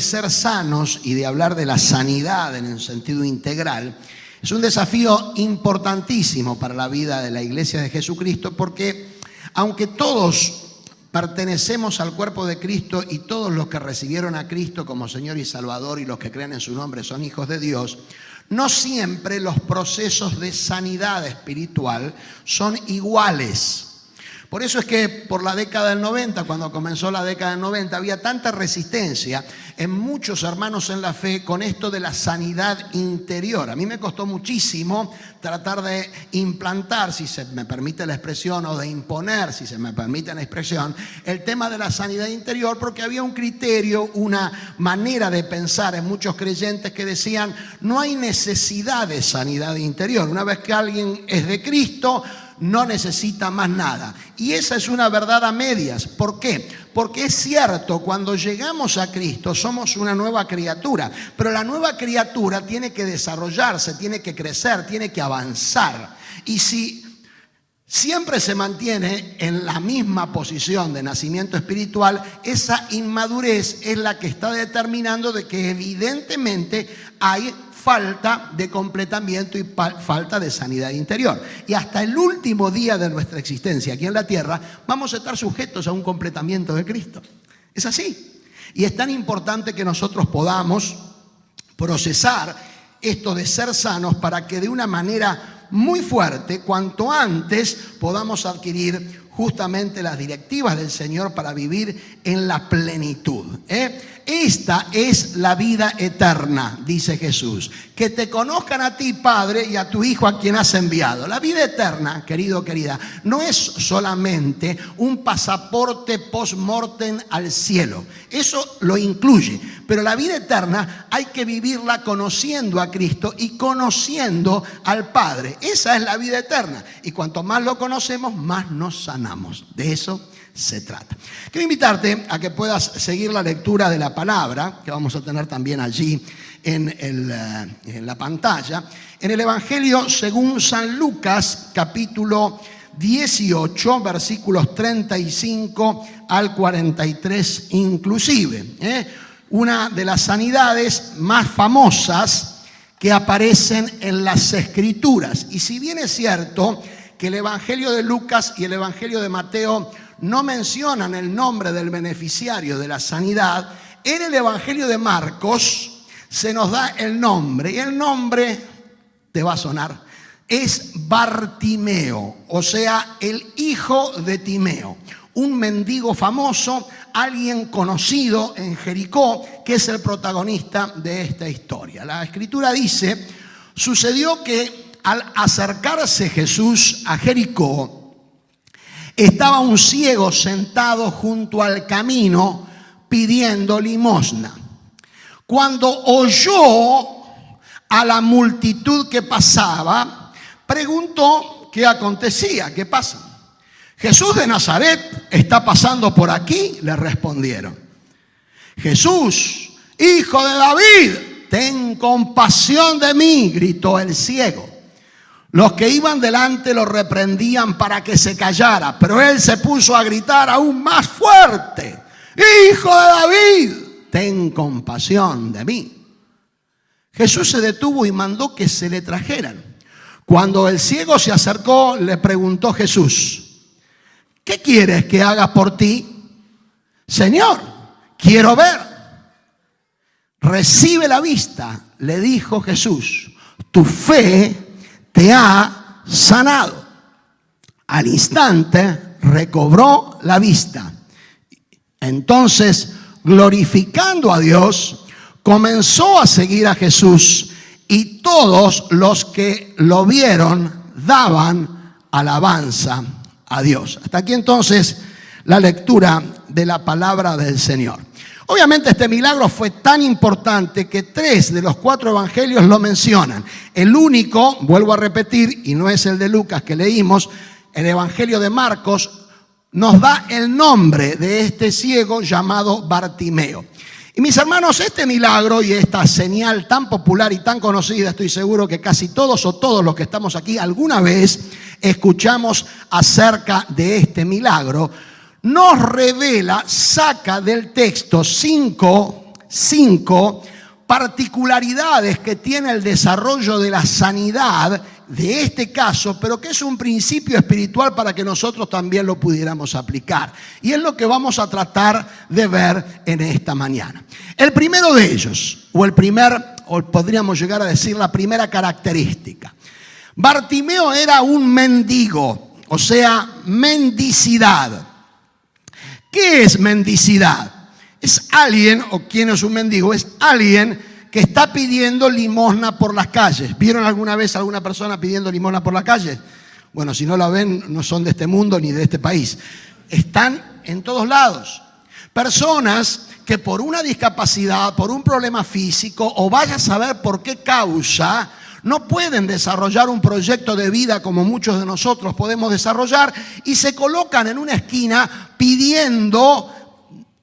ser sanos y de hablar de la sanidad en el sentido integral es un desafío importantísimo para la vida de la Iglesia de Jesucristo, porque aunque todos pertenecemos al cuerpo de Cristo y todos los que recibieron a Cristo como Señor y Salvador y los que creen en su nombre son hijos de Dios, no siempre los procesos de sanidad espiritual son iguales. Por eso es que por la década del 90, cuando comenzó la década del 90, había tanta resistencia en muchos hermanos en la fe con esto de la sanidad interior. A mí me costó muchísimo tratar de implantar, si se me permite la expresión, o de imponer, si se me permite la expresión, el tema de la sanidad interior, porque había un criterio, una manera de pensar en muchos creyentes que decían, no hay necesidad de sanidad interior. Una vez que alguien es de Cristo, no necesita más nada. Y esa es una verdad a medias. ¿Por qué? Porque es cierto, cuando llegamos a Cristo somos una nueva criatura, pero la nueva criatura tiene que desarrollarse, tiene que crecer, tiene que avanzar. Y si siempre se mantiene en la misma posición de nacimiento espiritual, esa inmadurez es la que está determinando de que evidentemente hay falta de completamiento y falta de sanidad interior. Y hasta el último día de nuestra existencia aquí en la tierra vamos a estar sujetos a un completamiento de Cristo. Es así. Y es tan importante que nosotros podamos procesar esto de ser sanos para que de una manera muy fuerte, cuanto antes podamos adquirir justamente las directivas del Señor para vivir en la plenitud. Esta es la vida eterna, dice Jesús. Que te conozcan a ti, Padre, y a tu Hijo a quien has enviado. La vida eterna, querido, querida, no es solamente un pasaporte post-mortem al cielo. Eso lo incluye. Pero la vida eterna hay que vivirla conociendo a Cristo y conociendo al Padre. Esa es la vida eterna. Y cuanto más lo conocemos, más nos sanamos. De eso se trata. Quiero invitarte a que puedas seguir la lectura de la palabra, que vamos a tener también allí en la pantalla, en el Evangelio según San Lucas, capítulo 18, versículos 35 al 43 inclusive. Una de las sanidades más famosas que aparecen en las Escrituras. Y si bien es cierto que el Evangelio de Lucas y el Evangelio de Mateo no mencionan el nombre del beneficiario de la sanidad, en el Evangelio de Marcos se nos da el nombre, y el nombre te va a sonar, es Bartimeo, o sea, el hijo de Timeo, un mendigo famoso, alguien conocido en Jericó, que es el protagonista de esta historia. La Escritura dice, sucedió que al acercarse Jesús a Jericó, estaba un ciego sentado junto al camino pidiendo limosna. Cuando oyó a la multitud que pasaba, preguntó qué acontecía, qué pasa. Jesús de Nazaret está pasando por aquí, le respondieron. Jesús, hijo de David, ten compasión de mí, gritó el ciego. Los que iban delante lo reprendían para que se callara, pero él se puso a gritar aún más fuerte: ¡Hijo de David, ten compasión de mí! Jesús se detuvo y mandó que se le trajeran. Cuando el ciego se acercó, le preguntó Jesús: ¿qué quieres que haga por ti? Señor, quiero ver. Recibe la vista, le dijo Jesús. Tu fe te ha sanado. Al instante recobró la vista. Entonces, glorificando a Dios, comenzó a seguir a Jesús, y todos los que lo vieron daban alabanza a Dios. Hasta aquí entonces la lectura de la palabra del Señor. Obviamente este milagro fue tan importante que 3 de los 4 evangelios lo mencionan. El único, vuelvo a repetir, y no es el de Lucas que leímos, el evangelio de Marcos nos da el nombre de este ciego llamado Bartimeo. Y mis hermanos, este milagro y esta señal tan popular y tan conocida, estoy seguro que casi todos o todos los que estamos aquí alguna vez escuchamos acerca de este milagro, nos revela, saca del texto 5 5 particularidades que tiene el desarrollo de la sanidad de este caso, pero que es un principio espiritual para que nosotros también lo pudiéramos aplicar. Y es lo que vamos a tratar de ver en esta mañana. El primero de ellos, o podríamos llegar a decir la primera característica. Bartimeo era un mendigo, o sea, mendicidad. ¿Qué es mendicidad? Es alguien, o ¿quién es un mendigo? Es alguien que está pidiendo limosna por las calles. ¿Vieron alguna vez a alguna persona pidiendo limosna por la calle? Bueno, si no la ven, no son de este mundo ni de este país. Están en todos lados. Personas que por una discapacidad, por un problema físico, o vaya a saber por qué causa, no pueden desarrollar un proyecto de vida como muchos de nosotros podemos desarrollar y se colocan en una esquina pidiendo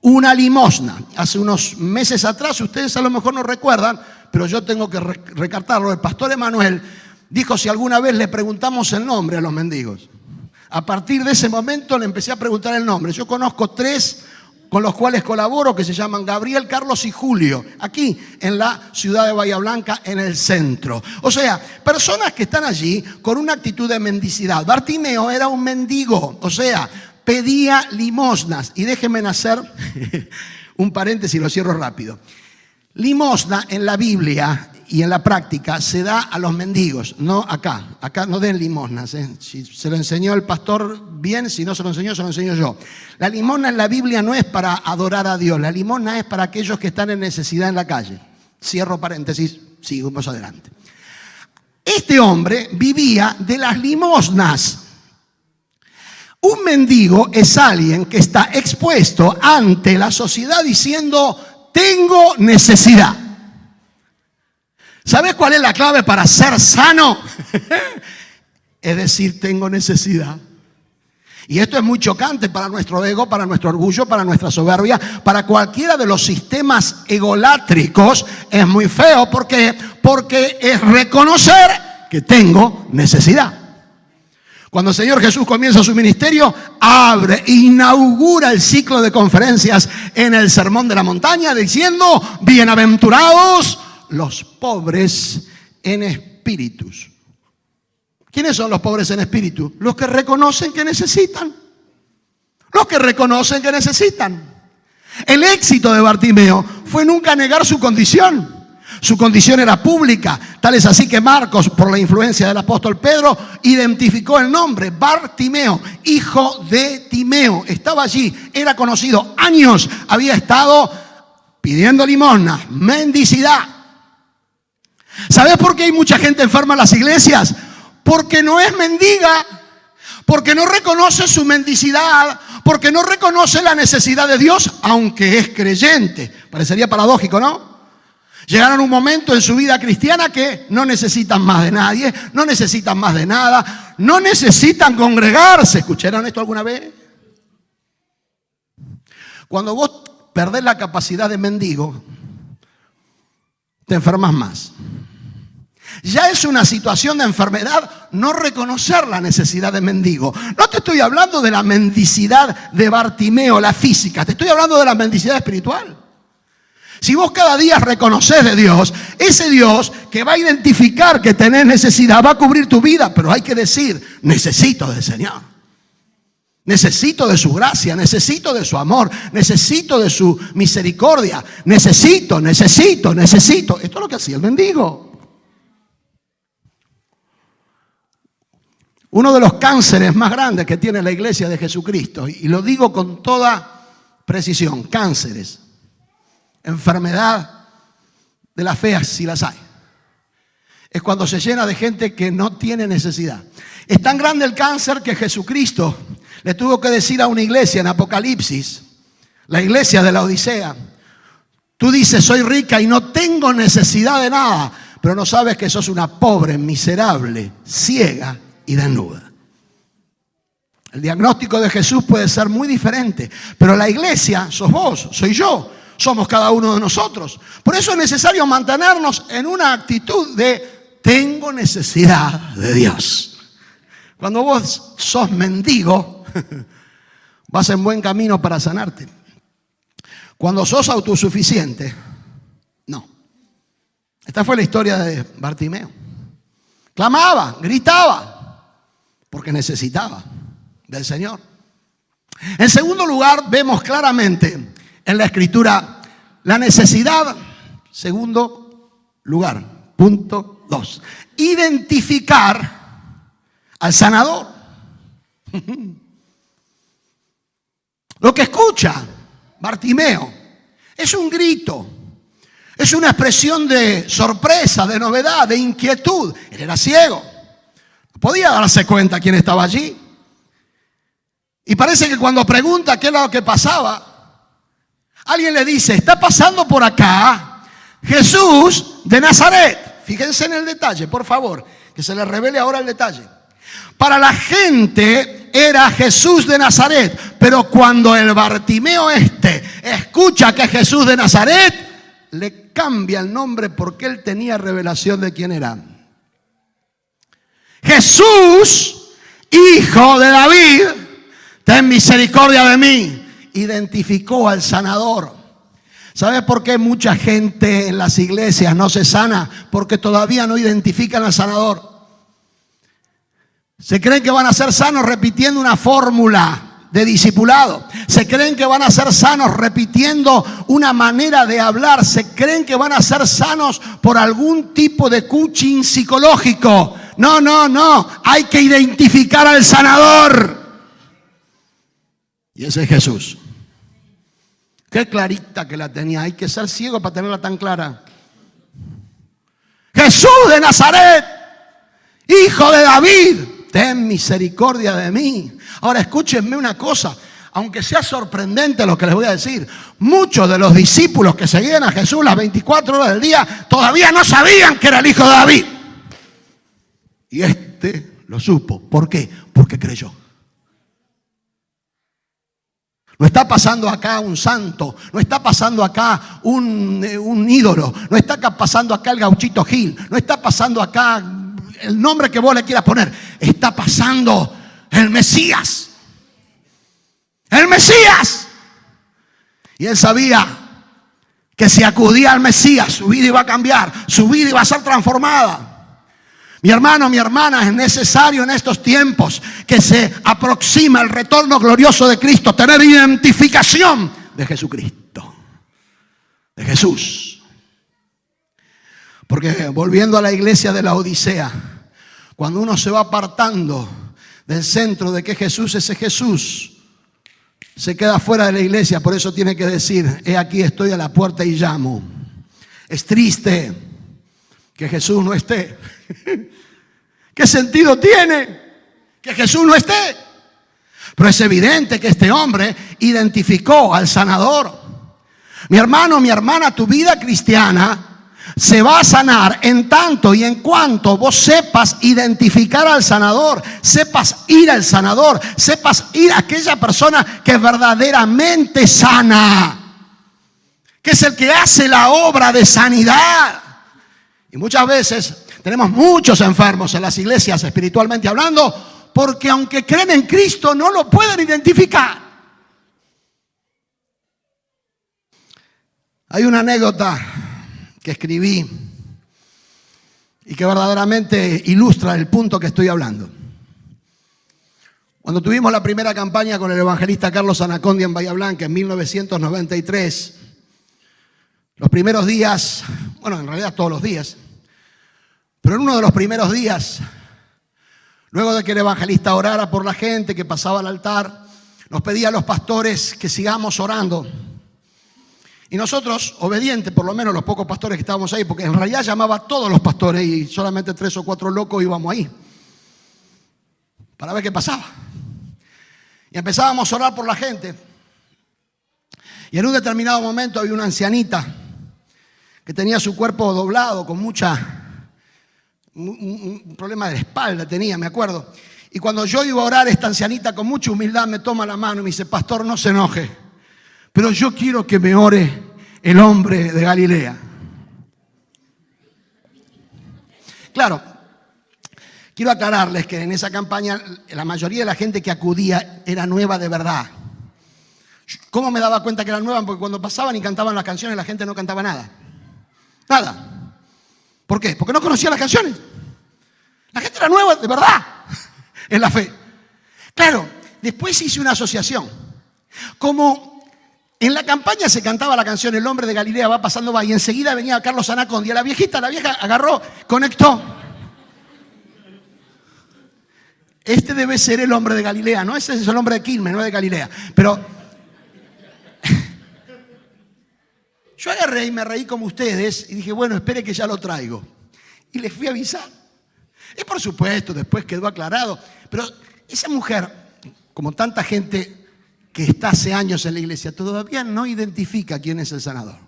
una limosna. Hace unos meses atrás, ustedes a lo mejor no recuerdan, pero yo tengo que recartarlo. El pastor Emanuel dijo si alguna vez le preguntamos el nombre a los mendigos. A partir de ese momento le empecé a preguntar el nombre. Yo conozco 3 con los cuales colaboro que se llaman Gabriel, Carlos y Julio, aquí en la ciudad de Bahía Blanca, en el centro. O sea, personas que están allí con una actitud de mendicidad. Bartimeo era un mendigo, o sea, pedía limosnas. Y déjenme hacer un paréntesis, lo cierro rápido. Limosna en la Biblia y en la práctica se da a los mendigos, no acá. Acá no den limosnas. Si se lo enseñó el pastor, bien. Si no se lo enseño yo. La limosna en la Biblia no es para adorar a Dios. La limosna es para aquellos que están en necesidad en la calle. Cierro paréntesis, sigamos adelante. Este hombre vivía de las limosnas. Un mendigo es alguien que está expuesto ante la sociedad diciendo, tengo necesidad. ¿Sabes cuál es la clave para ser sano? Es decir, tengo necesidad. Y esto es muy chocante para nuestro ego, para nuestro orgullo, para nuestra soberbia, para cualquiera de los sistemas egolátricos. Es muy feo porque es reconocer que tengo necesidad. Cuando el Señor Jesús comienza su ministerio, inaugura el ciclo de conferencias en el Sermón de la Montaña diciendo, bienaventurados los pobres en espíritus. ¿Quiénes son los pobres en espíritu? Los que reconocen que necesitan. Los que reconocen que necesitan. El éxito de Bartimeo fue nunca negar su condición. Su condición era pública. Tal es así que Marcos, por la influencia del apóstol Pedro, identificó el nombre. Bartimeo, hijo de Timeo. Estaba allí, era conocido. Años había estado pidiendo limosna, mendicidad. ¿Sabes por qué hay mucha gente enferma en las iglesias? Porque no es mendiga, porque no reconoce su mendicidad, porque no reconoce la necesidad de Dios, aunque es creyente. Parecería paradójico, ¿no? Llegaron a un momento en su vida cristiana que no necesitan más de nadie, no necesitan más de nada, no necesitan congregarse. ¿Escucharon esto alguna vez? Cuando vos perdés la capacidad de mendigo, te enfermas más. Ya es una situación de enfermedad no reconocer la necesidad de mendigo. No te estoy hablando de la mendicidad de Bartimeo, la física. Te estoy hablando de la mendicidad espiritual. Si vos cada día reconoces de Dios, ese Dios que va a identificar que tenés necesidad va a cubrir tu vida. Pero hay que decir, necesito del Señor. Necesito de su gracia, necesito de su amor, necesito de su misericordia. Necesito. Esto es lo que hacía el mendigo. Uno de los cánceres más grandes que tiene la iglesia de Jesucristo, y lo digo con toda precisión, cánceres, enfermedad de las feas si las hay, es cuando se llena de gente que no tiene necesidad. Es tan grande el cáncer que Jesucristo le tuvo que decir a una iglesia en Apocalipsis, la iglesia de la Odisea, tú dices soy rica y no tengo necesidad de nada, pero no sabes que sos una pobre, miserable, ciega y desnuda. El diagnóstico de Jesús puede ser muy diferente, pero la iglesia sos vos, soy yo, somos cada uno de nosotros. Por eso es necesario mantenernos en una actitud de tengo necesidad de Dios. Cuando vos sos mendigo, vas en buen camino para sanarte. Cuando sos autosuficiente, No. Esta fue la historia de Bartimeo. Clamaba, gritaba, porque necesitaba del Señor. En segundo lugar, vemos claramente en la Escritura la necesidad. Segundo lugar, punto 2. Identificar al sanador. Lo que escucha Bartimeo es un grito, es una expresión de sorpresa, de novedad, de inquietud. Él era ciego, no podía darse cuenta quién estaba allí. Y parece que cuando pregunta qué era lo que pasaba, alguien le dice: está pasando por acá Jesús de Nazaret. Fíjense en el detalle, por favor, que se les revele ahora el detalle. Para la gente era Jesús de Nazaret, pero cuando el Bartimeo escucha que es Jesús de Nazaret, le cambia el nombre porque él tenía revelación de quién era. Jesús, hijo de David, ten misericordia de mí. Identificó al sanador. ¿Sabe por qué mucha gente en las iglesias no se sana? Porque todavía no identifican al sanador. Se creen que van a ser sanos repitiendo una fórmula de discipulado. Se creen que van a ser sanos repitiendo una manera de hablar. Se creen que van a ser sanos por algún tipo de coaching psicológico. No, no, no. Hay que identificar al sanador. Y ese es Jesús. Qué clarita que la tenía. Hay que ser ciego para tenerla tan clara. Jesús de Nazaret, hijo de David, ten misericordia de mí. Ahora escúchenme una cosa, aunque sea sorprendente lo que les voy a decir. Muchos de los discípulos que seguían a Jesús las 24 horas del día todavía no sabían que era el hijo de David. Y lo supo. ¿Por qué? Porque creyó. No está pasando acá un santo, no está pasando acá un ídolo, no está pasando acá el gauchito Gil, no está pasando acá el nombre que vos le quieras poner. Está pasando el Mesías. El Mesías. Y él sabía que si acudía al Mesías, su vida iba a cambiar, su vida iba a ser transformada. Mi hermano, mi hermana, es necesario en estos tiempos que se aproxima el retorno glorioso de Cristo, tener identificación de Jesucristo, de Jesús. Porque volviendo a la iglesia de la Odisea, cuando uno se va apartando del centro de que Jesús, ese Jesús, se queda fuera de la iglesia. Por eso tiene que decir: he aquí estoy a la puerta y llamo. Es triste que Jesús no esté. ¿Qué sentido tiene que Jesús no esté? Pero es evidente que este hombre identificó al sanador. Mi hermano, mi hermana, tu vida cristiana se va a sanar en tanto y en cuanto vos sepas identificar al sanador, sepas ir al sanador, sepas ir a aquella persona que verdaderamente sana, que es el que hace la obra de sanidad. Y muchas veces tenemos muchos enfermos en las iglesias, espiritualmente hablando, porque aunque creen en Cristo no lo pueden identificar. Hay una anécdota que escribí y que verdaderamente ilustra el punto que estoy hablando. Cuando tuvimos la primera campaña con el evangelista Carlos Anacondia en Bahía Blanca en 1993, los primeros días, bueno, en realidad todos los días, pero en uno de los primeros días, luego de que el evangelista orara por la gente que pasaba al altar, nos pedía a los pastores que sigamos orando. Y nosotros, obedientes, por lo menos los pocos pastores que estábamos ahí, porque en realidad llamaba a todos los pastores y solamente 3 o 4 locos íbamos ahí para ver qué pasaba. Y empezábamos a orar por la gente. Y en un determinado momento había una ancianita que tenía su cuerpo doblado con un problema de la espalda tenía, me acuerdo. Y cuando yo iba a orar, esta ancianita con mucha humildad me toma la mano y me dice: pastor, no se enoje, pero yo quiero que me ore el hombre de Galilea. Claro, quiero aclararles que en esa campaña la mayoría de la gente que acudía era nueva de verdad. ¿Cómo me daba cuenta que eran nuevas? Porque cuando pasaban y cantaban las canciones la gente no cantaba nada. Nada. ¿Por qué? Porque no conocía las canciones. La gente era nueva, de verdad, en la fe. Claro, después hice una asociación. Como en la campaña se cantaba la canción El hombre de Galilea va pasando va, y enseguida venía Carlos Anacondia. La vieja agarró, conectó. Este debe ser el hombre de Galilea, ¿no? Ese es el hombre de Quilmes, no de Galilea. Pero yo agarré y me reí como ustedes y dije, bueno, espere que ya lo traigo. Y les fui a avisar. Y por supuesto, después quedó aclarado. Pero esa mujer, como tanta gente que está hace años en la iglesia, todavía no identifica quién es el sanador.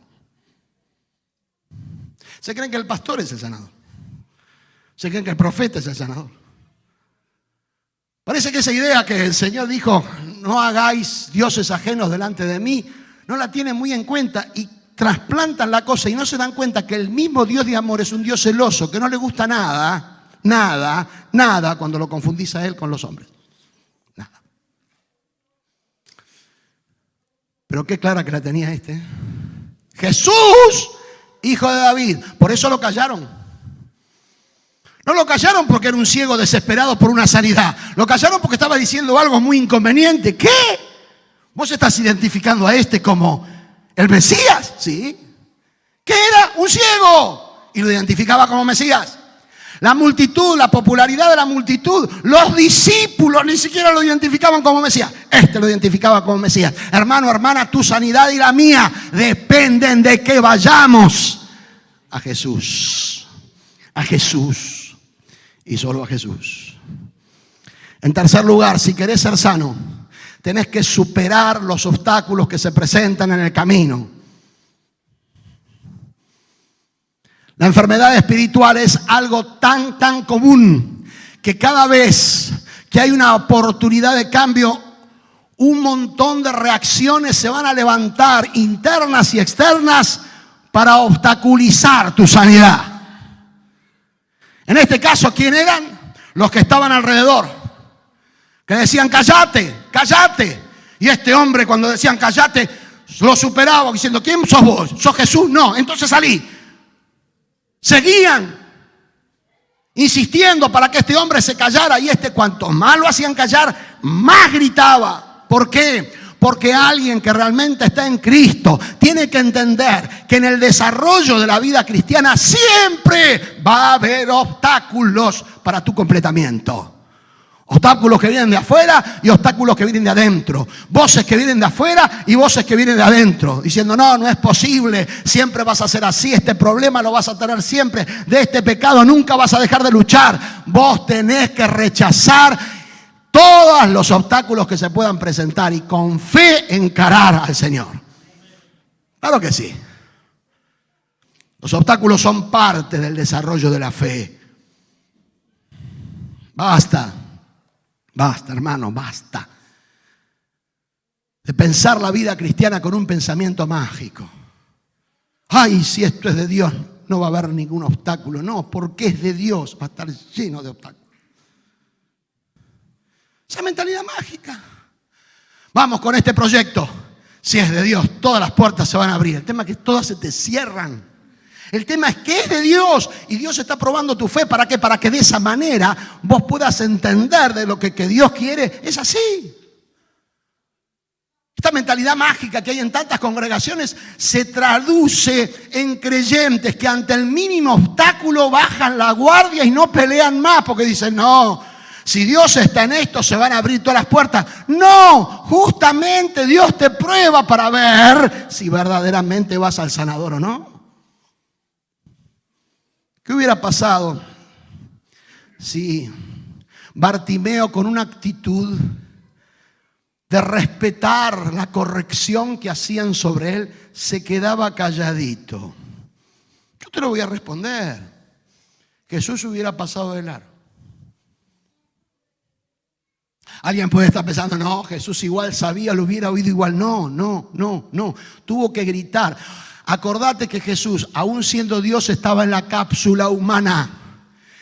Se creen que el pastor es el sanador. Se creen que el profeta es el sanador. Parece que esa idea que el Señor dijo, no hagáis dioses ajenos delante de mí, no la tienen muy en cuenta y trasplantan la cosa y no se dan cuenta que el mismo Dios de amor es un Dios celoso, que no le gusta nada cuando lo confundís a Él con los hombres. Nada. Pero qué clara que la tenía este. Jesús, hijo de David. Por eso lo callaron. No lo callaron porque era un ciego desesperado por una sanidad. Lo callaron porque estaba diciendo algo muy inconveniente. ¿Qué? ¿Vos estás identificando a este como el Mesías? ¿Sí? ¿Qué era? Un ciego. Y lo identificaba como Mesías. La multitud, la popularidad de la multitud, los discípulos ni siquiera lo identificaban como Mesías. Este lo identificaba como Mesías. Hermano, hermana, tu sanidad y la mía dependen de que vayamos a Jesús. A Jesús. Y solo a Jesús. En tercer lugar, si querés ser sano, tenés que superar los obstáculos que se presentan en el camino. La enfermedad espiritual es algo tan común que cada vez que hay una oportunidad de cambio, un montón de reacciones se van a levantar, internas y externas, para obstaculizar tu sanidad. En este caso, ¿quién eran? Los que estaban alrededor, que decían, cállate, cállate. Y este hombre, cuando decían cállate, lo superaba diciendo, ¿quién sos vos? ¿Sos Jesús? No, entonces salí. Seguían insistiendo para que este hombre se callara, y cuanto más lo hacían callar, más gritaba. ¿Por qué? Porque alguien que realmente está en Cristo tiene que entender que en el desarrollo de la vida cristiana siempre va a haber obstáculos para tu completamiento. Obstáculos que vienen de afuera y obstáculos que vienen de adentro. Voces que vienen de afuera y voces que vienen de adentro. Diciendo, no es posible, siempre vas a ser así, este problema lo vas a tener siempre, de este pecado nunca vas a dejar de luchar. Vos tenés que rechazar todos los obstáculos que se puedan presentar y con fe encarar al Señor. Claro que sí. Los obstáculos son parte del desarrollo de la fe. Basta, hermano, basta de pensar la vida cristiana con un pensamiento mágico. Ay, si esto es de Dios, no va a haber ningún obstáculo. No, porque es de Dios, va a estar lleno de obstáculos. Esa mentalidad mágica. Vamos con este proyecto. Si es de Dios, todas las puertas se van a abrir. El tema es que todas se te cierran. El tema es que es de Dios y Dios está probando tu fe. ¿Para qué? Para que de esa manera vos puedas entender de lo que Dios quiere. Es así. Esta mentalidad mágica que hay en tantas congregaciones se traduce en creyentes que ante el mínimo obstáculo bajan la guardia y no pelean más porque dicen, no, si Dios está en esto se van a abrir todas las puertas. No, justamente Dios te prueba para ver si verdaderamente vas al sanador o no. ¿Qué hubiera pasado si Bartimeo, con una actitud de respetar la corrección que hacían sobre él, se quedaba calladito? Yo te lo voy a responder. Jesús hubiera pasado de largo. Alguien puede estar pensando, no, Jesús igual sabía, lo hubiera oído igual. No. Tuvo que gritar. Acordate que Jesús, aún siendo Dios, estaba en la cápsula humana.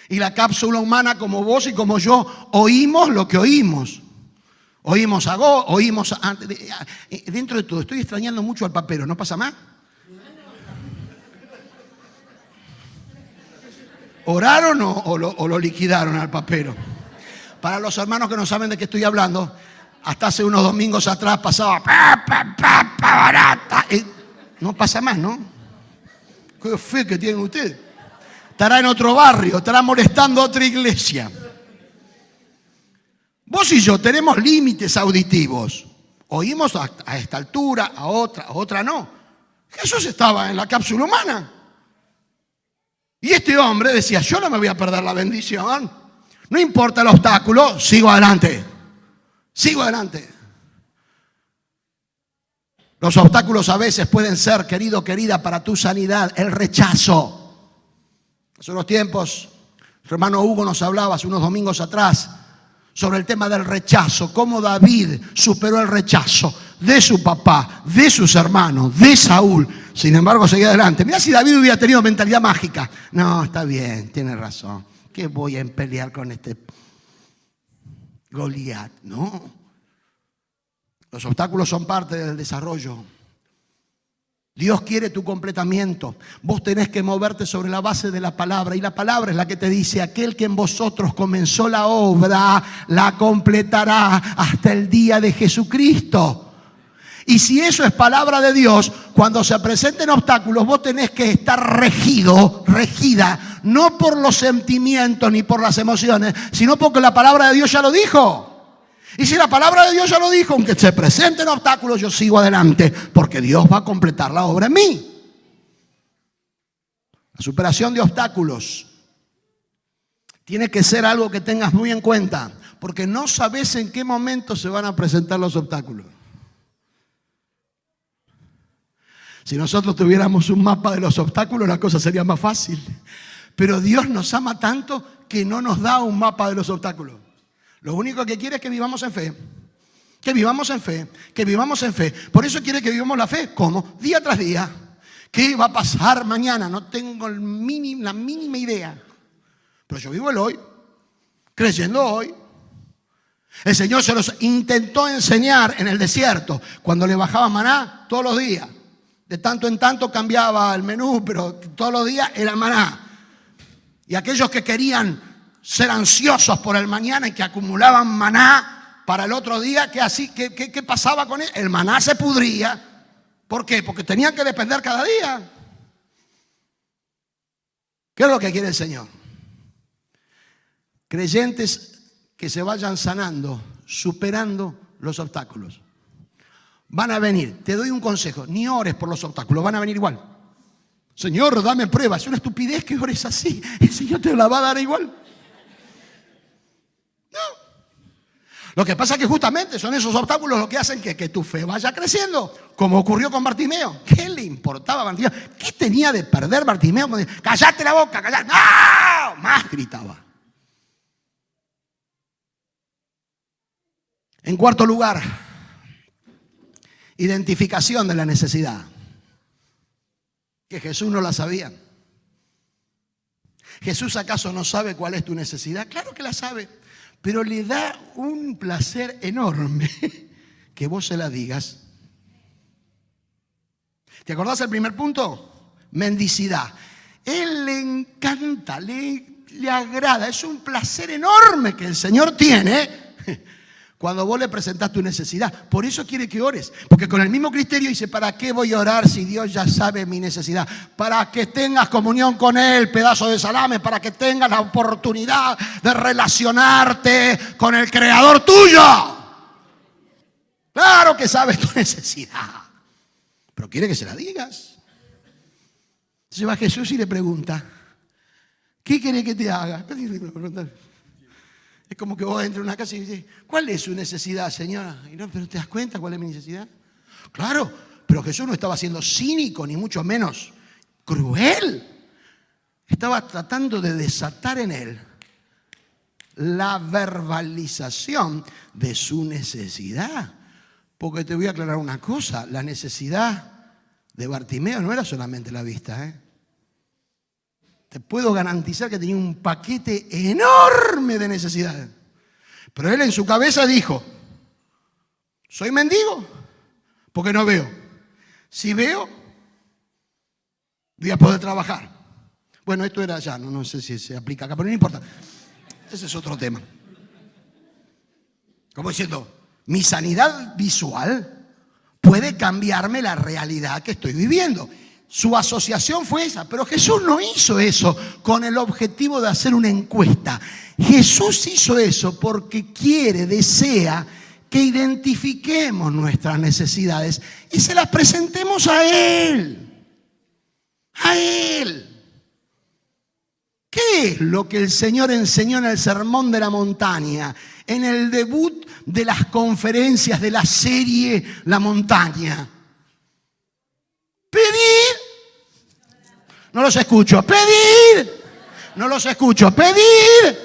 Y la cápsula humana, como vos y como yo, oímos lo que oímos. Oímos dentro de todo, estoy extrañando mucho al papero, ¿no pasa más? ¿Oraron o lo liquidaron al papero? Para los hermanos que no saben de qué estoy hablando, hasta hace unos domingos atrás pasaba barata. No pasa más, ¿no? Qué fe que tienen ustedes. Estará en otro barrio, estará molestando a otra iglesia. Vos y yo tenemos límites auditivos. Oímos a esta altura, a otra no. Jesús estaba en la cápsula humana. Y este hombre decía, yo no me voy a perder la bendición. No importa el obstáculo, sigo adelante. Sigo adelante. Los obstáculos a veces pueden ser, querido, querida, para tu sanidad, el rechazo. Hace unos tiempos, el hermano Hugo nos hablaba, hace unos domingos atrás, sobre el tema del rechazo, cómo David superó el rechazo de su papá, de sus hermanos, de Saúl. Sin embargo, seguía adelante. Mirá si David hubiera tenido mentalidad mágica. No, está bien, tiene razón. ¿Qué voy a pelear con este Goliat? No. Los obstáculos son parte del desarrollo. Dios quiere tu completamiento. Vos tenés que moverte sobre la base de la palabra. Y la palabra es la que te dice, aquel que en vosotros comenzó la obra, la completará hasta el día de Jesucristo. Y si eso es palabra de Dios, cuando se presenten obstáculos, vos tenés que estar regida, no por los sentimientos ni por las emociones, sino porque la palabra de Dios ya lo dijo. Y si la palabra de Dios ya lo dijo, aunque se presenten obstáculos, yo sigo adelante, porque Dios va a completar la obra en mí. La superación de obstáculos tiene que ser algo que tengas muy en cuenta, porque no sabes en qué momento se van a presentar los obstáculos. Si nosotros tuviéramos un mapa de los obstáculos, la cosa sería más fácil. Pero Dios nos ama tanto que no nos da un mapa de los obstáculos. Lo único que quiere es que vivamos en fe. Que vivamos en fe. Que vivamos en fe. Por eso quiere que vivamos la fe. ¿Cómo? Día tras día. ¿Qué va a pasar mañana? No tengo la mínima idea. Pero yo vivo el hoy. Creyendo hoy. El Señor se los intentó enseñar en el desierto. Cuando le bajaba maná todos los días. De tanto en tanto cambiaba el menú, pero todos los días era maná. Y aquellos que querían ser ansiosos por el mañana y que acumulaban maná para el otro día, ¿qué pasaba con él? El maná se pudría. ¿Por qué? Porque tenían que depender cada día. ¿Qué es lo que quiere el Señor? Creyentes que se vayan sanando, superando los obstáculos. Van a venir, te doy un consejo, ni ores por los obstáculos, van a venir igual. Señor, dame pruebas. Es una estupidez que ores así. El Señor te la va a dar igual. No. Lo que pasa es que justamente son esos obstáculos los que hacen que tu fe vaya creciendo, como ocurrió con Bartimeo. ¿Qué le importaba a Bartimeo? ¿Qué tenía de perder Bartimeo? ¡Cállate la boca! ¡Cállate! ¡No! Más gritaba. En cuarto lugar, identificación de la necesidad. Que Jesús no la sabía. ¿Jesús acaso no sabe cuál es tu necesidad? Claro que la sabe, pero le da un placer enorme que vos se la digas. ¿Te acordás del primer punto? Mendicidad. Él le encanta, le agrada, es un placer enorme que el Señor tiene cuando vos le presentás tu necesidad. Por eso quiere que ores. Porque con el mismo criterio dice, ¿para qué voy a orar si Dios ya sabe mi necesidad? Para que tengas comunión con Él, pedazo de salame, para que tengas la oportunidad de relacionarte con el Creador tuyo. Claro que sabes tu necesidad, pero quiere que se la digas. Entonces va Jesús y le pregunta, ¿qué quiere que te haga? Es como que vos entras a una casa y dices, ¿cuál es su necesidad, señora? Y no, pero ¿te das cuenta cuál es mi necesidad? Claro, pero Jesús no estaba siendo cínico, ni mucho menos cruel. Estaba tratando de desatar en él la verbalización de su necesidad. Porque te voy a aclarar una cosa, la necesidad de Bartimeo no era solamente la vista, Te puedo garantizar que tenía un paquete enorme de necesidades. Pero él en su cabeza dijo, soy mendigo porque no veo. Si veo, voy a poder trabajar. Bueno, esto era allá, no sé si se aplica acá, pero no importa. Ese es otro tema. Como diciendo, mi sanidad visual puede cambiarme la realidad que estoy viviendo. Su asociación fue esa, pero Jesús no hizo eso con el objetivo de hacer una encuesta. Jesús hizo eso porque quiere, desea que identifiquemos nuestras necesidades y se las presentemos a Él. A Él. ¿Qué es lo que el Señor enseñó en el Sermón de la Montaña, en el debut de las conferencias de la serie La Montaña? Pedir. No los escucho. Pedir. No los escucho. Pedir.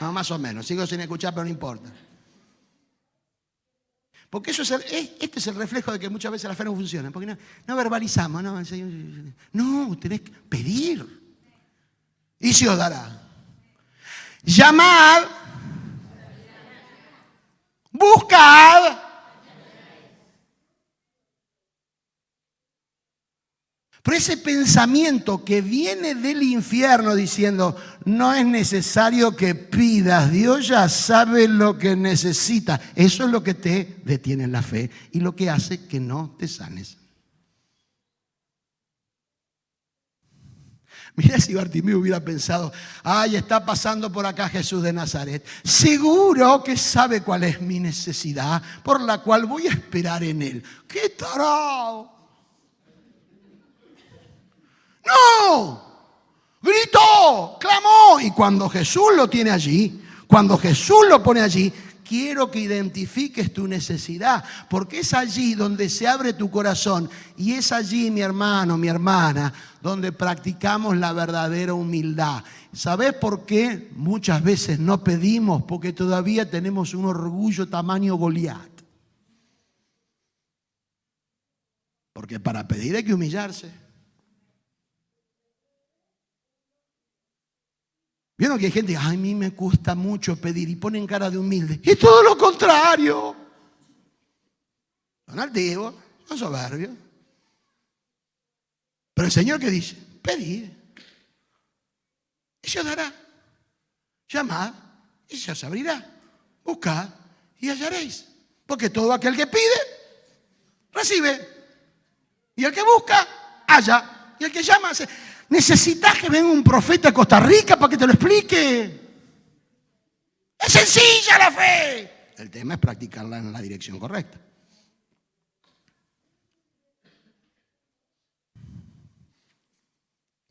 No, más o menos. Sigo sin escuchar, pero no importa. Porque eso este es el reflejo de que muchas veces la fe no funciona. Porque no verbalizamos. No, tenés que pedir. Y se os dará. Llamad. Buscad. Pero ese pensamiento que viene del infierno diciendo, no es necesario que pidas, Dios ya sabe lo que necesita. Eso es lo que te detiene en la fe y lo que hace que no te sanes. Mira si Bartimeo hubiera pensado, ay, está pasando por acá Jesús de Nazaret. Seguro que sabe cuál es mi necesidad, por la cual voy a esperar en él. ¡Qué tarado! ¡No! Gritó, clamó. Y cuando Jesús lo tiene allí, cuando Jesús lo pone allí, quiero que identifiques tu necesidad, porque es allí donde se abre tu corazón y es allí, mi hermano, mi hermana, donde practicamos la verdadera humildad. ¿Sabés por qué muchas veces no pedimos? Porque todavía tenemos un orgullo tamaño Goliat. Porque para pedir hay que humillarse. ¿Vieron que hay gente que a mí me cuesta mucho pedir y ponen cara de humilde? Y es todo lo contrario. Son altivos, son soberbios. Pero el Señor, ¿qué dice? Pedid. Y se os dará. Llamad y se os abrirá. Buscad y hallaréis. Porque todo aquel que pide, recibe. Y el que busca, halla. Y el que llama, se... ¿Necesitas que venga un profeta de Costa Rica para que te lo explique? Es sencilla la fe. El tema es practicarla en la dirección correcta.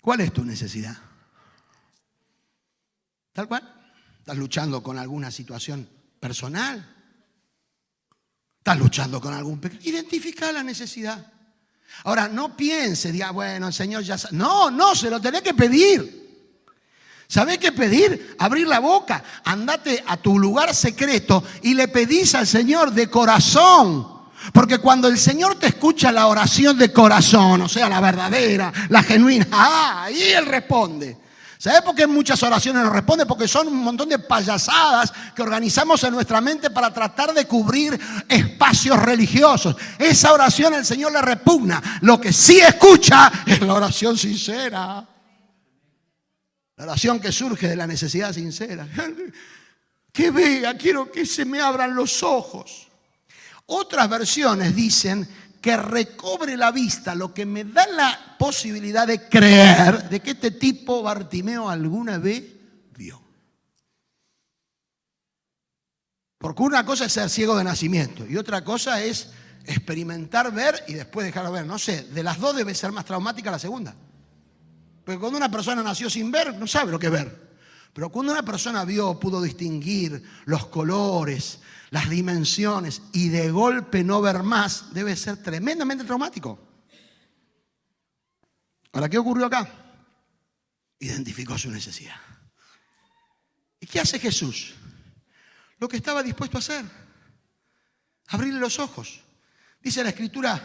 ¿Cuál es tu necesidad? Tal cual. ¿Estás luchando con alguna situación personal? ¿Estás luchando con algún pecado? Identifica la necesidad. Ahora, no piense, diga, bueno, el Señor ya sabe. No, se lo tenés que pedir. ¿Sabés qué pedir? Abrir la boca. Andate a tu lugar secreto y le pedís al Señor de corazón. Porque cuando el Señor te escucha la oración de corazón, o sea, la verdadera, la genuina, ahí Él responde. ¿Sabés por qué muchas oraciones no responden? Porque son un montón de payasadas que organizamos en nuestra mente para tratar de cubrir espacios religiosos. Esa oración al Señor le repugna. Lo que sí escucha es la oración sincera. La oración que surge de la necesidad sincera. Que vea, quiero que se me abran los ojos. Otras versiones dicen que recobre la vista, lo que me da la posibilidad de creer de que este tipo Bartimeo alguna vez vio. Porque una cosa es ser ciego de nacimiento y otra cosa es experimentar ver y después dejarlo ver. No sé, de las dos debe ser más traumática la segunda. Porque cuando una persona nació sin ver, no sabe lo que es ver. Pero cuando una persona vio, pudo distinguir los colores, las dimensiones y de golpe no ver más, debe ser tremendamente traumático. Ahora, ¿qué ocurrió acá? Identificó su necesidad. ¿Y qué hace Jesús? Lo que estaba dispuesto a hacer. Abrirle los ojos. Dice la Escritura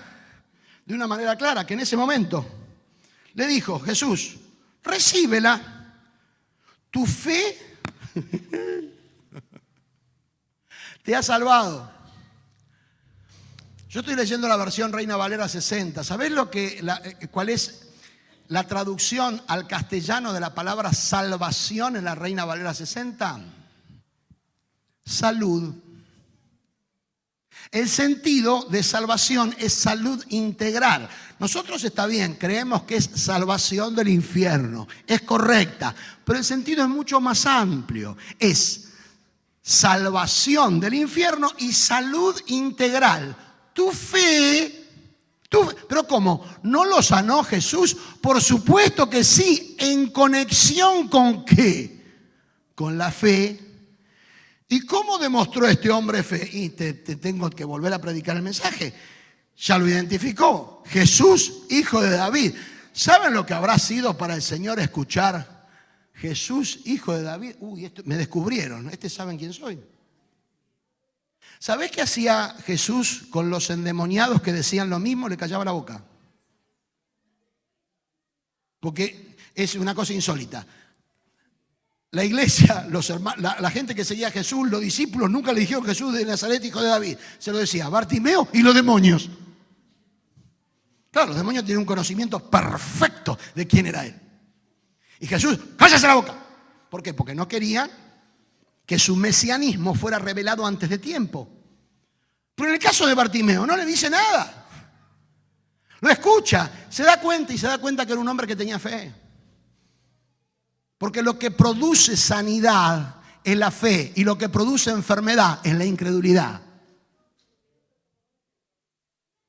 de una manera clara que en ese momento le dijo Jesús, recíbela. Tu fe te ha salvado. Yo estoy leyendo la versión Reina Valera 60. ¿Sabés cuál es la traducción al castellano de la palabra salvación en la Reina Valera 60? Salud. El sentido de salvación es salud integral. Nosotros, está bien, creemos que es salvación del infierno, es correcta, pero el sentido es mucho más amplio. Es salvación del infierno y salud integral. Tu fe. ¿Pero cómo? ¿No lo sanó Jesús? Por supuesto que sí. ¿En conexión con qué? Con la fe. ¿Y cómo demostró este hombre fe? Y te tengo que volver a predicar el mensaje. Ya lo identificó. Jesús, hijo de David. ¿Saben lo que habrá sido para el Señor escuchar Jesús, hijo de David? Uy, me descubrieron. ¿Saben quién soy? ¿Sabés qué hacía Jesús con los endemoniados que decían lo mismo? Le callaba la boca. Porque es una cosa insólita. La iglesia, la gente que seguía a Jesús, los discípulos, nunca le dijeron Jesús de Nazaret, hijo de David. Se lo decía Bartimeo y los demonios. Claro, los demonios tienen un conocimiento perfecto de quién era él. Y Jesús, cállase la boca. ¿Por qué? Porque no querían que su mesianismo fuera revelado antes de tiempo. Pero en el caso de Bartimeo no le dice nada. Lo escucha, se da cuenta que era un hombre que tenía fe. Porque lo que produce sanidad es la fe y lo que produce enfermedad es la incredulidad.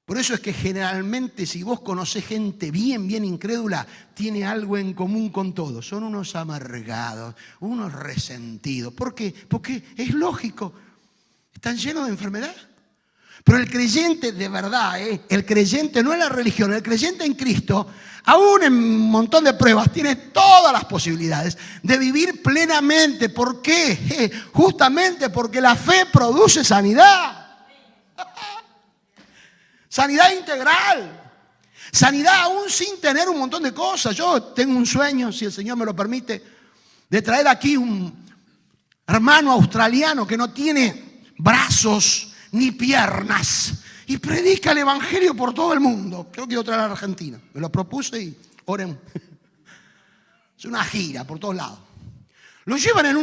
Por eso es que generalmente si vos conocés gente bien incrédula, tiene algo en común con todos. Son unos amargados, unos resentidos. ¿Por qué? Porque es lógico. Están llenos de enfermedad. Pero el creyente de verdad, el creyente no en la religión, el creyente en Cristo, aún en un montón de pruebas, tiene todas las posibilidades de vivir plenamente. ¿Por qué? Justamente porque la fe produce sanidad. Sanidad integral. Sanidad aún sin tener un montón de cosas. Yo tengo un sueño, si el Señor me lo permite, de traer aquí un hermano australiano que no tiene brazos ni piernas y predica el evangelio por todo el mundo. Creo que quiero traer a la Argentina. Me lo propuse y oren. Es una gira por todos lados. Lo llevan en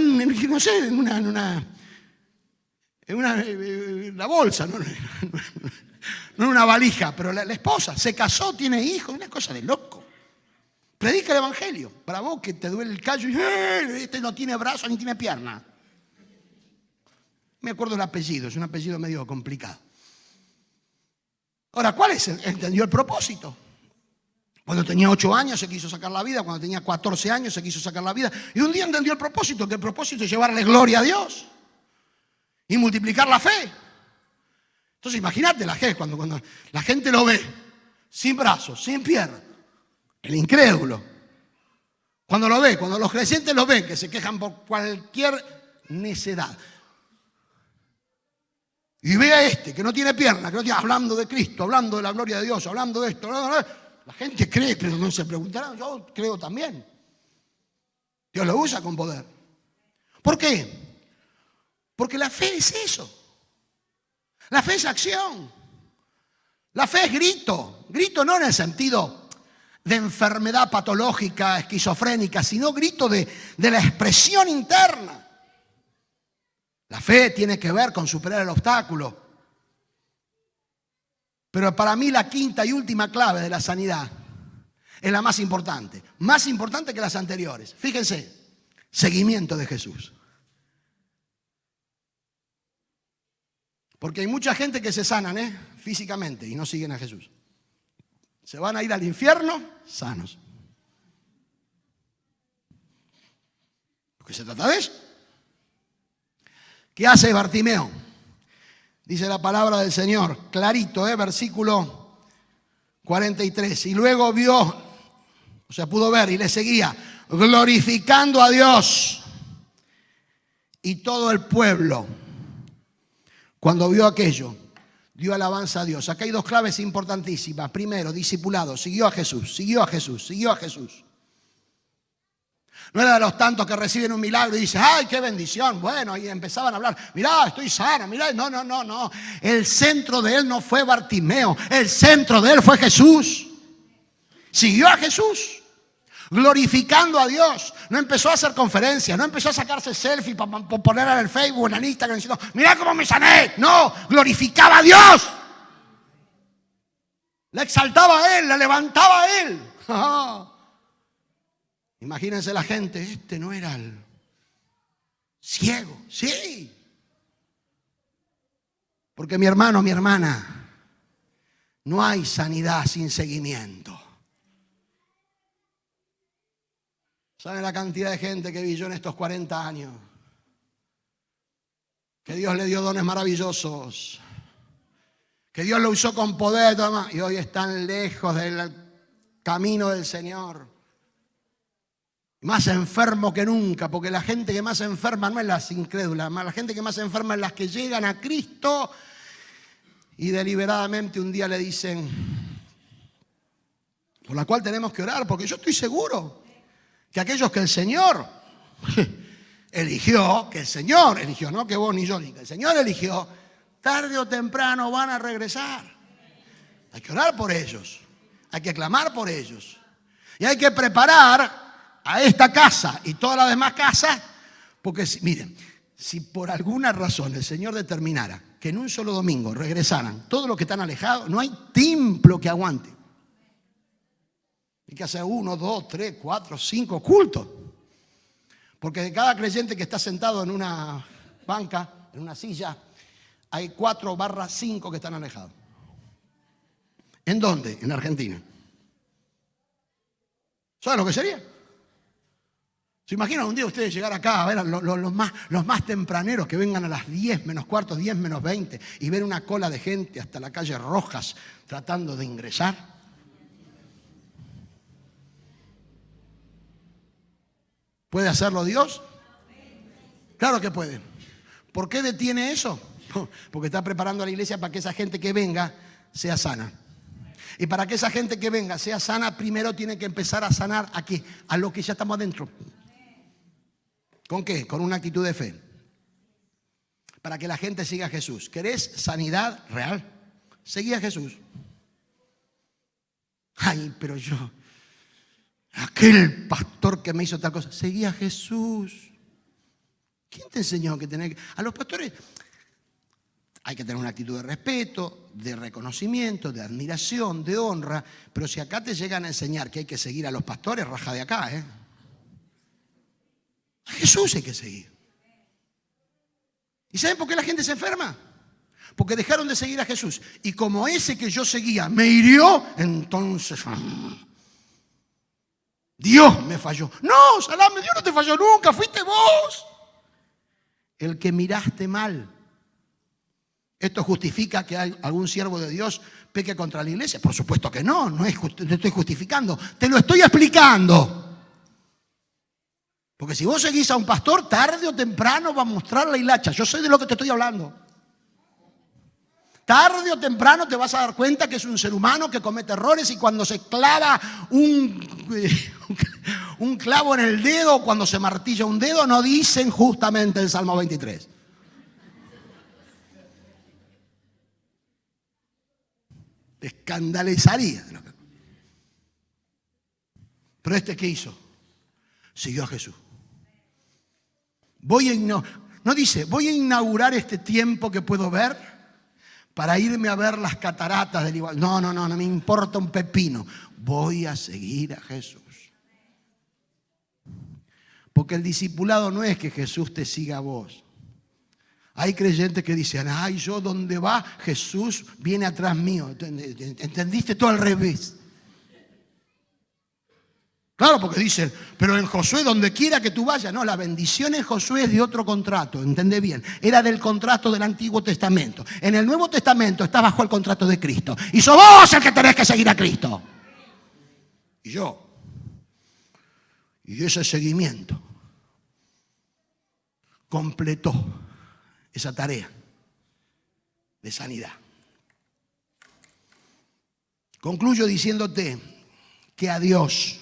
una bolsa, no en una valija, pero la esposa se casó, tiene hijos, una cosa de loco. Predica el evangelio. Para vos que te duele el callo y este no tiene brazos ni tiene piernas. Me acuerdo el apellido, es un apellido medio complicado. Ahora, ¿cuál es? Entendió el propósito. Cuando tenía 8 años se quiso sacar la vida, cuando tenía 14 años se quiso sacar la vida. Y un día entendió el propósito, que el propósito es llevarle gloria a Dios y multiplicar la fe. Entonces imagínate cuando la gente lo ve, sin brazos, sin piernas, el incrédulo. Cuando los creyentes lo ven, que se quejan por cualquier necedad. Y ve a que no tiene piernas, que no tiene, hablando de Cristo, hablando de la gloria de Dios, hablando de esto. La gente cree, pero no se preguntarán, yo creo también. Dios lo usa con poder. ¿Por qué? Porque la fe es eso. La fe es acción. La fe es grito. Grito no en el sentido de enfermedad patológica, esquizofrénica, sino grito de la expresión interna. La fe tiene que ver con superar el obstáculo. Pero para mí la quinta y última clave de la sanidad es la más importante. Más importante que las anteriores. Fíjense, seguimiento de Jesús. Porque hay mucha gente que se sanan físicamente y no siguen a Jesús. Se van a ir al infierno sanos. Porque se trata de eso. ¿Qué hace Bartimeo? Dice la palabra del Señor, clarito, versículo 43. Y luego pudo ver y le seguía, glorificando a Dios. Y todo el pueblo, cuando vio aquello, dio alabanza a Dios. Acá hay 2 claves importantísimas. Primero, discipulado, siguió a Jesús, siguió a Jesús, siguió a Jesús. No era de los tantos que reciben un milagro y dicen, ¡ay, qué bendición! Bueno, y empezaban a hablar, mirá, estoy sano, mirá. No. El centro de él no fue Bartimeo, el centro de él fue Jesús. Siguió a Jesús. glorificando a Dios. No empezó a hacer conferencias, no empezó a sacarse selfie para poner en el Facebook, en el Instagram, diciendo, mirá cómo me sané. No, glorificaba a Dios. Le exaltaba a Él, le levantaba a Él. Imagínense la gente, este no era el ciego. Sí. Porque mi hermano, mi hermana, no hay sanidad sin seguimiento. ¿Saben la cantidad de gente que vi yo en estos 40 años? Que Dios le dio dones maravillosos. Que Dios lo usó con poder y hoy están lejos del camino del Señor. Más enfermo que nunca, porque la gente que más enferma no es las incrédulas, la gente que más enferma es las que llegan a Cristo y deliberadamente un día le dicen, por la cual tenemos que orar, porque yo estoy seguro que aquellos que el Señor eligió, no que vos ni yo, ni que el Señor eligió, tarde o temprano van a regresar. Hay que orar por ellos, hay que clamar por ellos y hay que preparar a esta casa y todas las demás casas, porque miren, si por alguna razón el Señor determinara que en un solo domingo regresaran todos los que están alejados, no hay templo que aguante. Hay que hacer 1, 2, 3, 4, 5 cultos. Porque de cada creyente que está sentado en una banca, en una silla, hay 4/5 que están alejados. ¿En dónde? En Argentina. ¿Saben lo que sería? ¿Se imaginan un día ustedes llegar acá a ver a los más tempraneros que vengan a las 10 menos cuarto, 10 menos 20 y ver una cola de gente hasta la calle Rojas tratando de ingresar? ¿Puede hacerlo Dios? Claro que puede. ¿Por qué detiene eso? Porque está preparando a la iglesia para que esa gente que venga sea sana. Y para que esa gente que venga sea sana, primero tiene que empezar a sanar ¿a qué? A lo que ya estamos adentro. ¿Con qué? Con una actitud de fe. Para que la gente siga a Jesús. ¿Querés sanidad real? Seguí a Jesús. Ay, pero yo, aquel pastor que me hizo tal cosa, seguí a Jesús. ¿Quién te enseñó que tener que...? A los pastores hay que tener una actitud de respeto, de reconocimiento, de admiración, de honra. Pero si acá te llegan a enseñar que hay que seguir a los pastores, raja de acá, ¿eh? A Jesús hay que seguir. ¿Y saben por qué la gente se enferma? Porque dejaron de seguir a Jesús. Y como ese que yo seguía me hirió, entonces Dios me falló. No, Salame, Dios no te falló nunca, fuiste vos el que miraste mal. ¿Esto justifica que algún siervo de Dios peque contra la iglesia? Por supuesto que no, no te estoy justificando, te lo estoy explicando. Porque si vos seguís a un pastor, tarde o temprano va a mostrar la hilacha. Yo sé de lo que te estoy hablando. Tarde o temprano te vas a dar cuenta que es un ser humano que comete errores y cuando se clava un clavo en el dedo, cuando se martilla un dedo, no dicen justamente el Salmo 23. Te escandalizaría. Pero ¿qué hizo? Siguió a Jesús. No dice, voy a inaugurar este tiempo que puedo ver para irme a ver las cataratas del Iguazú. No me importa un pepino. Voy a seguir a Jesús. Porque el discipulado no es que Jesús te siga a vos. Hay creyentes que dicen, ay, yo donde va Jesús viene atrás mío. ¿Entendiste? Todo al revés. Claro, porque dicen, pero en Josué donde quiera que tú vayas. No, la bendición en Josué es de otro contrato, ¿entendés bien? Era del contrato del Antiguo Testamento. En el Nuevo Testamento está bajo el contrato de Cristo. Y sos vos el que tenés que seguir a Cristo. Y yo. Y ese seguimiento completó esa tarea de sanidad. Concluyo diciéndote que a Dios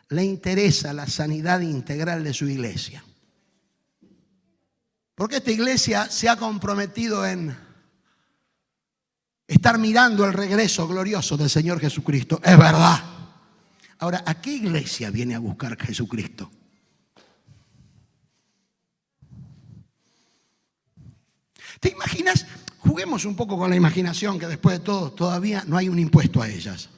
le interesa la sanidad integral de su iglesia. Porque esta iglesia se ha comprometido en estar mirando el regreso glorioso del Señor Jesucristo. Es verdad. Ahora, ¿a qué iglesia viene a buscar Jesucristo? ¿Te imaginas? Juguemos un poco con la imaginación, que después de todo todavía no hay un impuesto a ellas.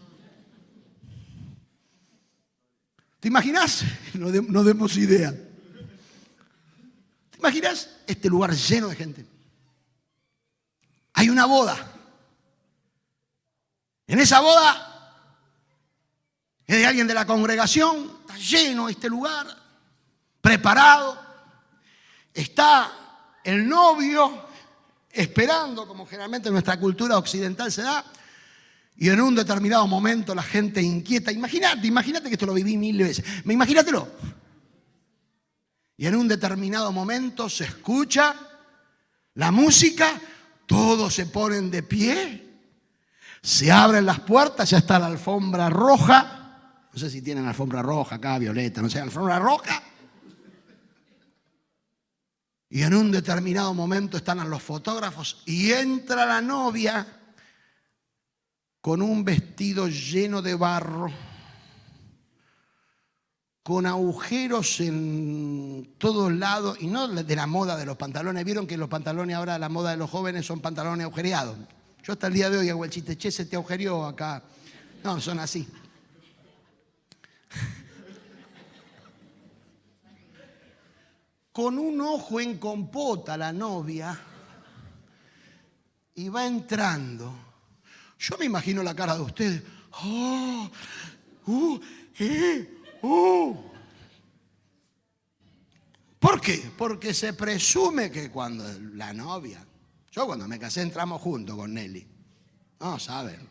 ¿Te imaginas? No demos idea. ¿Te imaginas este lugar lleno de gente? Hay una boda. En esa boda es de alguien de la congregación. Está lleno este lugar, preparado. Está el novio esperando, como generalmente en nuestra cultura occidental se da, y en un determinado momento la gente inquieta. Imagínate que esto lo viví 1000 veces. Imagínatelo. Y en un determinado momento se escucha la música, todos se ponen de pie, se abren las puertas, ya está la alfombra roja. No sé si tienen alfombra roja acá, violeta, no sé, alfombra roja. Y en un determinado momento están los fotógrafos y entra la novia con un vestido lleno de barro, con agujeros en todos lados, y no de la moda de los pantalones. Vieron que los pantalones ahora, la moda de los jóvenes son pantalones agujereados. Yo hasta el día de hoy hago el chiste, che, se te agujereó acá. No, son así. Con un ojo en compota la novia y va entrando. Yo me imagino la cara de ustedes. Oh, ¿Por qué? Porque se presume que cuando la novia, yo cuando me casé entramos juntos con Nelly. No, saben.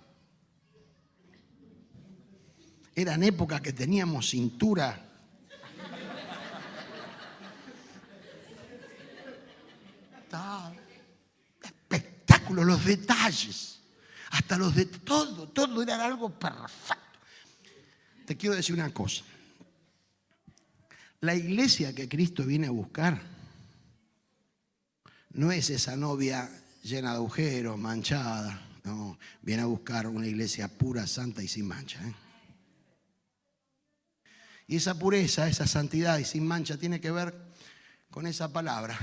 Eran épocas que teníamos cintura. Espectáculo, los detalles, hasta los de todo era algo perfecto. Te quiero decir una cosa. La iglesia que Cristo viene a buscar no es esa novia llena de agujeros, manchada. No, viene a buscar una iglesia pura, santa y sin mancha. Y esa pureza, esa santidad y sin mancha tiene que ver con esa palabra.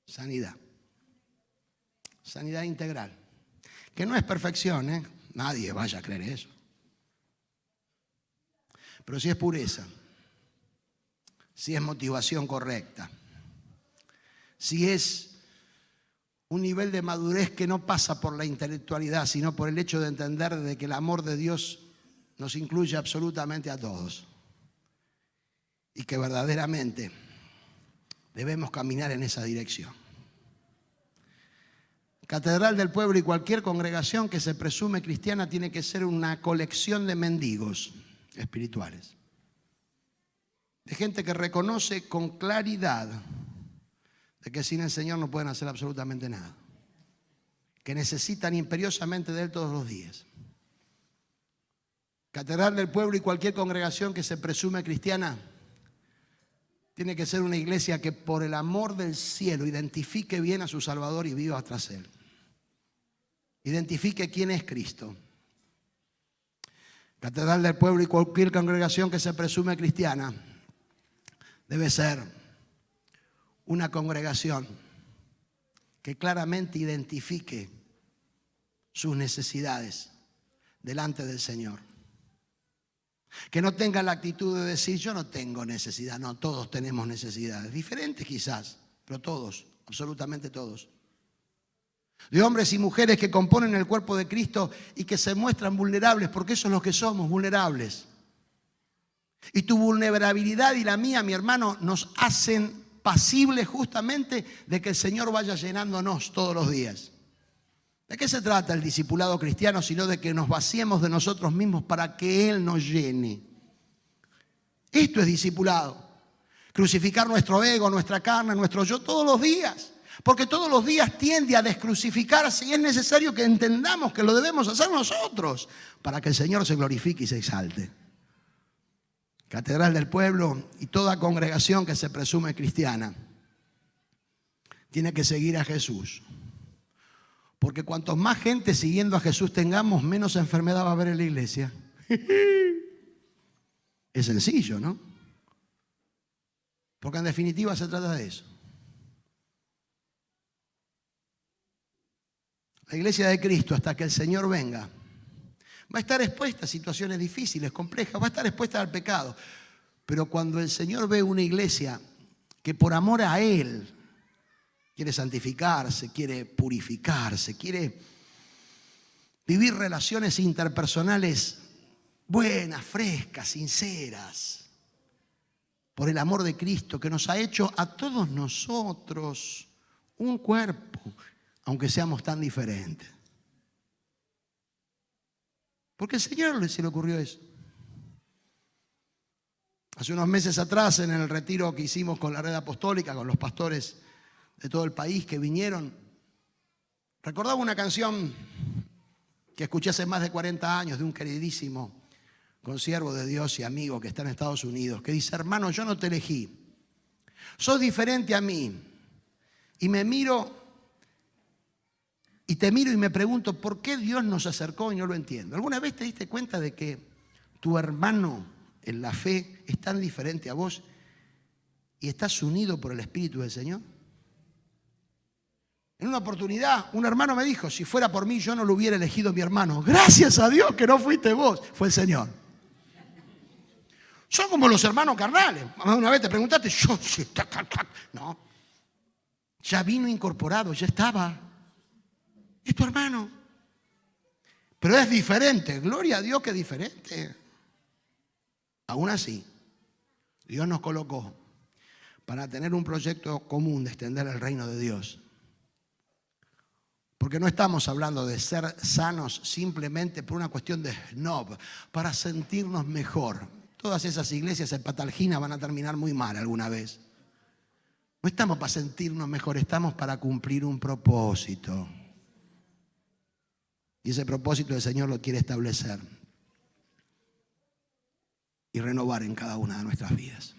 Sanidad. Sanidad integral. Que no es perfección, ¿eh? Nadie vaya a creer eso. Pero sí es pureza. Sí es motivación correcta. Sí es un nivel de madurez que no pasa por la intelectualidad, sino por el hecho de entender de que el amor de Dios nos incluye absolutamente a todos. Y que verdaderamente debemos caminar en esa dirección. Catedral del Pueblo y cualquier congregación que se presume cristiana tiene que ser una colección de mendigos espirituales. De gente que reconoce con claridad de que sin el Señor no pueden hacer absolutamente nada. Que necesitan imperiosamente de Él todos los días. Catedral del Pueblo y cualquier congregación que se presume cristiana tiene que ser una iglesia que por el amor del cielo identifique bien a su Salvador y viva tras Él. Identifique quién es Cristo. Catedral del Pueblo y cualquier congregación que se presume cristiana debe ser una congregación que claramente identifique sus necesidades delante del Señor. Que no tenga la actitud de decir, yo no tengo necesidad. No, todos tenemos necesidades. Diferentes quizás, pero todos, absolutamente todos. De hombres y mujeres que componen el cuerpo de Cristo y que se muestran vulnerables, porque eso es lo que somos, vulnerables. Y tu vulnerabilidad y la mía, mi hermano, nos hacen pasibles justamente de que el Señor vaya llenándonos todos los días. ¿De qué se trata el discipulado cristiano? Sino de que nos vaciemos de nosotros mismos para que Él nos llene. Esto es discipulado. Crucificar nuestro ego, nuestra carne, nuestro yo todos los días. Porque todos los días tiende a descrucificarse y es necesario que entendamos que lo debemos hacer nosotros para que el Señor se glorifique y se exalte. Catedral del Pueblo y toda congregación que se presume cristiana tiene que seguir a Jesús. Porque cuanto más gente siguiendo a Jesús tengamos, menos enfermedad va a haber en la iglesia. Es sencillo, ¿no? Porque en definitiva se trata de eso. La iglesia de Cristo, hasta que el Señor venga, va a estar expuesta a situaciones difíciles, complejas, va a estar expuesta al pecado. Pero cuando el Señor ve una iglesia que por amor a Él quiere santificarse, quiere purificarse, quiere vivir relaciones interpersonales buenas, frescas, sinceras, por el amor de Cristo que nos ha hecho a todos nosotros un cuerpo, aunque seamos tan diferentes. Porque al Señor se le ocurrió eso. Hace unos meses atrás, en el retiro que hicimos con la red apostólica, con los pastores de todo el país que vinieron, recordaba una canción que escuché hace más de 40 años de un queridísimo consiervo de Dios y amigo que está en Estados Unidos, que dice: hermano, yo no te elegí, sos diferente a mí, y me miro y te miro y me pregunto por qué Dios nos acercó y no lo entiendo. ¿Alguna vez te diste cuenta de que tu hermano en la fe es tan diferente a vos y estás unido por el Espíritu del Señor? En una oportunidad, un hermano me dijo: si fuera por mí, yo no lo hubiera elegido mi hermano. Gracias a Dios que no fuiste vos, fue el Señor. Son como los hermanos carnales. Una vez te preguntaste, no. Ya vino incorporado, ya estaba. Es tu hermano. Pero es diferente. Gloria a Dios que es diferente. Aún así, Dios nos colocó para tener un proyecto común de extender el reino de Dios. Porque no estamos hablando de ser sanos simplemente por una cuestión de snob, para sentirnos mejor. Todas esas iglesias en Patalgina van a terminar muy mal alguna vez. No estamos para sentirnos mejor, estamos para cumplir un propósito. Y ese propósito el Señor lo quiere establecer y renovar en cada una de nuestras vidas.